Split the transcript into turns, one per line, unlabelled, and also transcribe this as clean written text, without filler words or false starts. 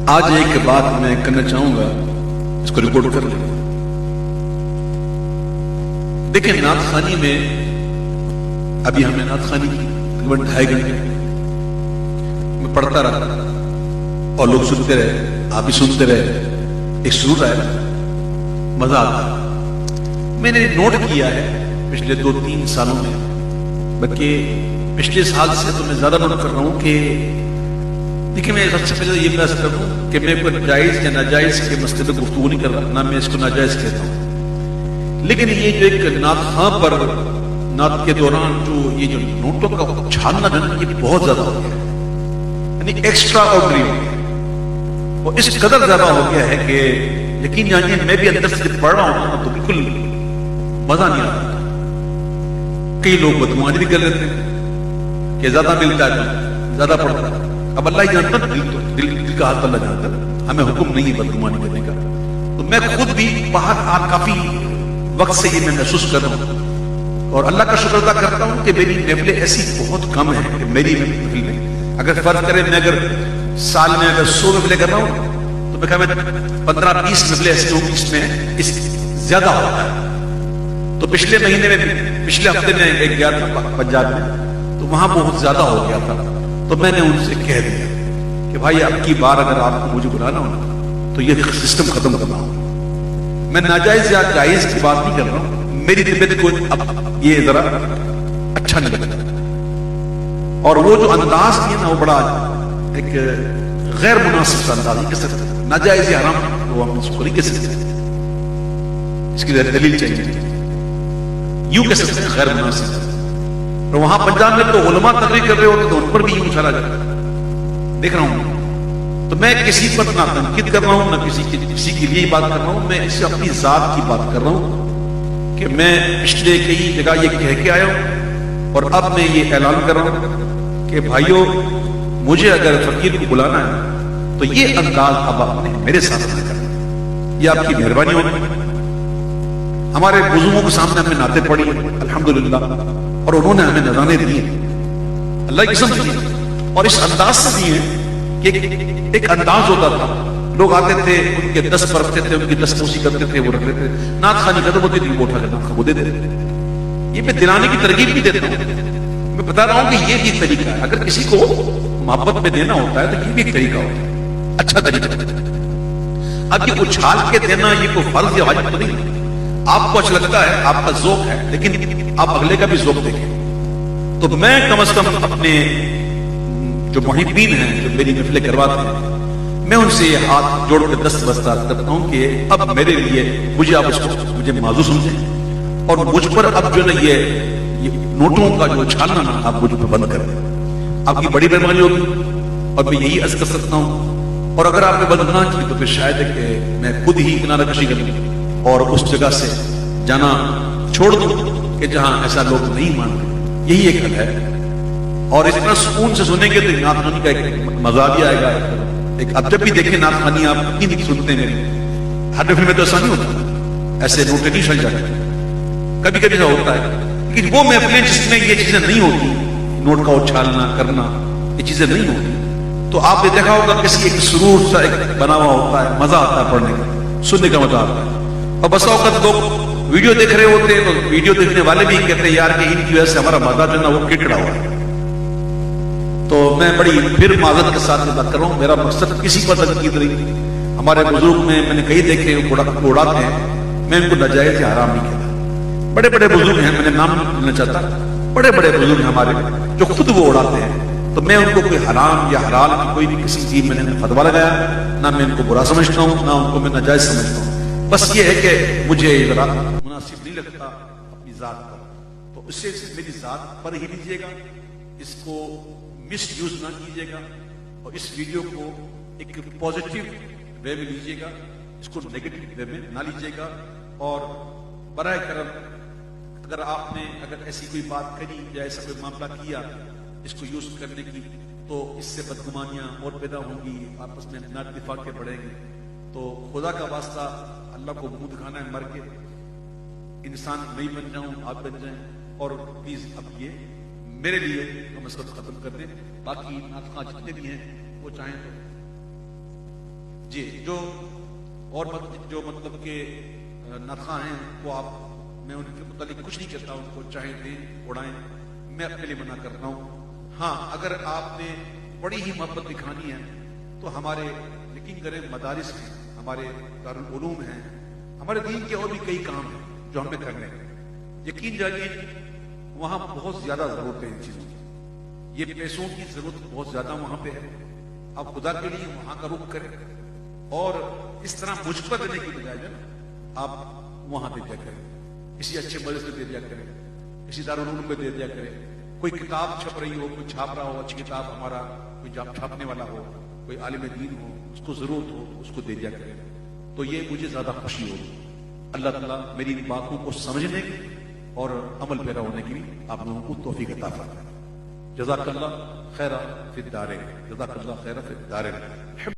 آج ایک بات میں کرنا چاہوں گا، اس کو ریکارڈ کر لیں۔ دیکھیں نعت خوانی میں ابھی ہم نے نعت خوانی کی تقریباً 2.5 گھنٹے میں پڑھتا رہا اور لوگ سنتے رہے، آپ بھی سنتے رہے، ایک سرور آیا، مزہ آتا۔ میں نے نوٹ کیا ہے پچھلے 2-3 سالوں میں، بلکہ پچھلے سال سے تو میں زیادہ نوٹ کر رہا ہوں کہ دیکھیں میں سب سے پہلے یہ بحث کر رہا ہوں کہ میں کوئی جائز یا ناجائز کے مسئلے پہ گفتگو نہیں کر رہا، نہ میں اس کو ناجائز کہتا ہوں، لیکن یہ جو ایک نعت خواں پر نعت کے دوران جو یہ جو نوٹوں کا چھاننا جو یہ بہت زیادہ ہو گیا ہے، یعنی ایکسٹرا آرڈنری ہو گیا، وہ اس قدر زیادہ ہو گیا ہے کہ یقین جانیے میں بھی اندر سے جب پڑھ رہا ہوں تو بالکل مزہ نہیں آتا۔ کئی لوگ بدگمانی بھی کر لیتے ہیں کہ زیادہ ملتا ہے تو زیادہ پڑھتا ہے۔ اب اللہ ہی جانتا دل کا حال اللہ جانتا، ہمیں حکم نہیں ہے بدگمانی کرنے کا۔ تو میں خود بھی باہر کافی وقت سے یہ میں محسوس کر رہا ہوں اور اللہ کا شکر ادا کرتا ہوں کہ میری محفلیں ایسی بہت کم ہیں کہ میری محفل میں اگر فرض کرے میں اگر سال میں اگر 100 محفلیں کر رہا ہوں تو میں کہا میں 15-20 محفلیں ایسی ہوں اس میں زیادہ ہوتا ہے۔ تو پچھلے مہینے میں پچھلے ہفتے میں ایک گیا تھا پنجاب میں، تو وہاں بہت زیادہ ہو گیا تھا، تو میں نے ان سے کہہ دیا کہ بھائی اب کی بار اگر آپ کو مجھے بلانا ہو تو یہ سسٹم ختم کرنا ہو۔ میں ناجائز یا جائز کی بات نہیں کر رہا ہوں، میری طبیعت کو اب یہ ذرا اچھا نہیں لگتا، اور وہ جو انداز ہے نا وہ بڑا ایک غیر مناسب سا انداز نہیں کہہ سکتے، ناجائز یا حرام وہ ہم اس کو نہیں کہہ سکتے، اس کی دلیل چاہیے، یوں کہہ سکتے ہیں غیر مناسب۔ اور وہاں پنجاب میں تو علماء تقریر کر رہے ہوتے تو ان پر بھی یوں اچھالا جاتا ہے، دیکھ رہا ہوں۔ تو میں کسی پر نہ تنقید کر رہا ہوں، نہ کسی کے لیے بات کر رہا ہوں، میں اس سے اپنی ذات کی بات کر رہا ہوں کہ میں پچھلے کئی جگہ یہ کہہ کے آیا ہوں اور اب میں یہ اعلان کر رہا ہوں کہ بھائیوں مجھے اگر فقیر کو بلانا ہے تو یہ انداز اب آپ نے میرے ساتھ نہ کرنا، یہ آپ کی مہربانی ہوگی۔ ہمارے بزرگوں کے سامنے ہمیں نعتیں پڑھی الحمدللہ اور انہوں نے ہمیں نذرانے دیے، اللہ کی قسم دیے، اور اس انداز سے دیے کہ ایک انداز ہوتا تھا، لوگ آتے تھے ان کے 10 برفتے تھے، ان کی 10 موسی کرتے تھے، وہ رکھتے تھے، نعت خوانی ختم ہوتی تھی وہ اٹھا کے نعت وہ دے دیتے تھے۔ یہ میں دلانے کی ترغیب بھی دیتا ہوں، میں بتا رہا ہوں کہ یہ بھی طریقہ ہے، اگر کسی کو محبت میں دینا ہوتا ہے تو یہ بھی ایک طریقہ ہوتا ہے، اچھا طریقہ۔ اب یہ اچھال کے دینا یہ کوئی فرض یا واجب تو نہیں، آپ کو اچھا لگتا ہے، آپ کا ذوق ہے، لیکن آپ اگلے کا بھی ذوق دیکھیں۔ تو میں کم از کم اپنے جو محبین ہیں جو میری محفلیں کرواتے ہیں میں ان سے یہ ہاتھ جوڑ کے دستبردار کرتا ہوں کہ اب میرے لیے مجھے آپ اس کو مجھے معذور سمجھیں اور مجھ پر اب جو نا یہ نوٹوں کا جو چھالنا نا آپ مجھ پہ بند کر دیں، آپ کی بڑی مہربانی ہوگی اور میں یہی عرض کر سکتا ہوں۔ اور اگر آپ نے بند نہ کی تو پھر شاید ہے کہ میں خود ہی کنارہ کشی کر لوں اور اس جگہ سے جانا چھوڑ دوں کہ جہاں ایسا لوگ نہیں مانتے، یہی ایک حل ہے۔ اور اس طرح سکون سے سنیں گے تو نعت خوانی کا ایک مزہ بھی آئے گا۔ ایک اب جب بھی دیکھیں نعت خوانی آپ کتنی سنتے ہیں، ہر محفل میں تو ایسا نہیں ہوتا، ایسے نوٹیں نہیں چل جاتے، کبھی کبھی ایسا ہوتا ہے، لیکن وہ محفلیں جس میں یہ چیزیں نہیں ہوتی، نوٹ کا اچھالنا کرنا یہ چیزیں نہیں ہوتی، تو آپ نے دیکھا ہوگا کسی ایک سرور سا ایک بنا ہوا ہوتا ہے، مزہ آتا ہے پڑھنے کا، سننے کا مزہ آتا ہے۔ اور بسا اوقات لوگ ویڈیو دیکھ رہے ہوتے ہیں تو ویڈیو دیکھنے والے بھی کہتے ہیں یار کہ ان کی وجہ سے ہمارا مزہ جو نا وہ کٹڑا ہوا ہے۔ تو میں بڑی پھر معذرت کے ساتھ بات کر رہا ہوں، میرا مقصد کسی پر تنقید نہیں، ہمارے بزرگ میں نے کئی دیکھے اڑاتے ہیں، میں ان کو ناجائز یا حرام نہیں کہتا۔ بڑے بڑے بزرگ ہیں، میں نے نام نہیں لینا چاہتا، بڑے بڑے بزرگ ہیں ہمارے جو خود وہ اڑاتے ہیں، تو میں ان کو کوئی حرام یا حلال کی کوئی بھی کسی چیز میں نے فتویٰ لگایا، نہ میں ان کو برا سمجھتا ہوں، نہ ان کو میں ناجائز سمجھتا ہوں۔ بس یہ ہے کہ مجھے ذرا مناسب نہیں لگتا اپنی ذات پر، تو اس سے میری ذات پر ہی لیجیے گا، اس کو مس یوز نہ کیجیے گا، اور اس ویڈیو کو ایک پازیٹیو وے میں لیجیے گا، اس کو نیگیٹو وے میں نہ لیجیے گا۔ اور برائے کرم اگر آپ نے ایسی کوئی بات کری یا ایسا کوئی معاملہ کیا اس کو یوز کرنے کی، تو اس سے بدگمانیاں اور پیدا ہوں گی، آپس میں نہ اتفاقیں بڑھیں گی۔ تو خدا کا واسطہ اللہ کو منہ دکھانا ہے، مر کے انسان نہیں بن جاؤں، آپ بن جائیں، اور پلیز اب یہ میرے لیے کم از کم ختم کر دیں۔ باقی نعت خواں جتنے بھی ہیں وہ چاہیں تو جی جو اور جو مطلب کہ نخواں ہیں وہ آپ، میں ان کے متعلق کچھ نہیں کہتا، ان کو چاہے دیں اڑائیں، میں اپنے لیے منع کرتا ہوں۔ ہاں اگر آپ نے بڑی ہی محبت دکھانی ہے تو ہمارے یقین کریں مدارس ہیں، ہمارے دارالعلوم ہیں، ہمارے دین کے اور بھی کئی کام ہیں جو ہمیں کرنے ہیں، یقین جانیے وہاں بہت زیادہ ضرورت ہے ان چیزوں کی، یہ پیسوں کی ضرورت بہت زیادہ وہاں پہ ہے۔ آپ خدا کے لیے وہاں کا رخ کریں اور اس طرح مجھ پر دینے کی بجائے نا آپ وہاں دے دیا کریں، کسی اچھے مدرسے میں دے دیا کریں، کسی دارالعلوم میں دے دیا کریں، کوئی کتاب چھپ رہی ہو، کوئی چھاپ رہا ہو اچھی کتاب، ہمارا کوئی چھاپنے والا ہو، کوئی عالم دین ہو، اس کو ضرورت ہو اس کو دے دیا کریں، تو یہ مجھے زیادہ خوشی ہوگی۔ اللہ تعالیٰ میری ان باتوں کو سمجھنے اور عمل پیرا ہونے کی آپ لوگوں کو توفیق عطا فرمائے۔ جزاک اللہ خیرہ فی الدارین، جزاک اللہ خیرہ فی الدارین۔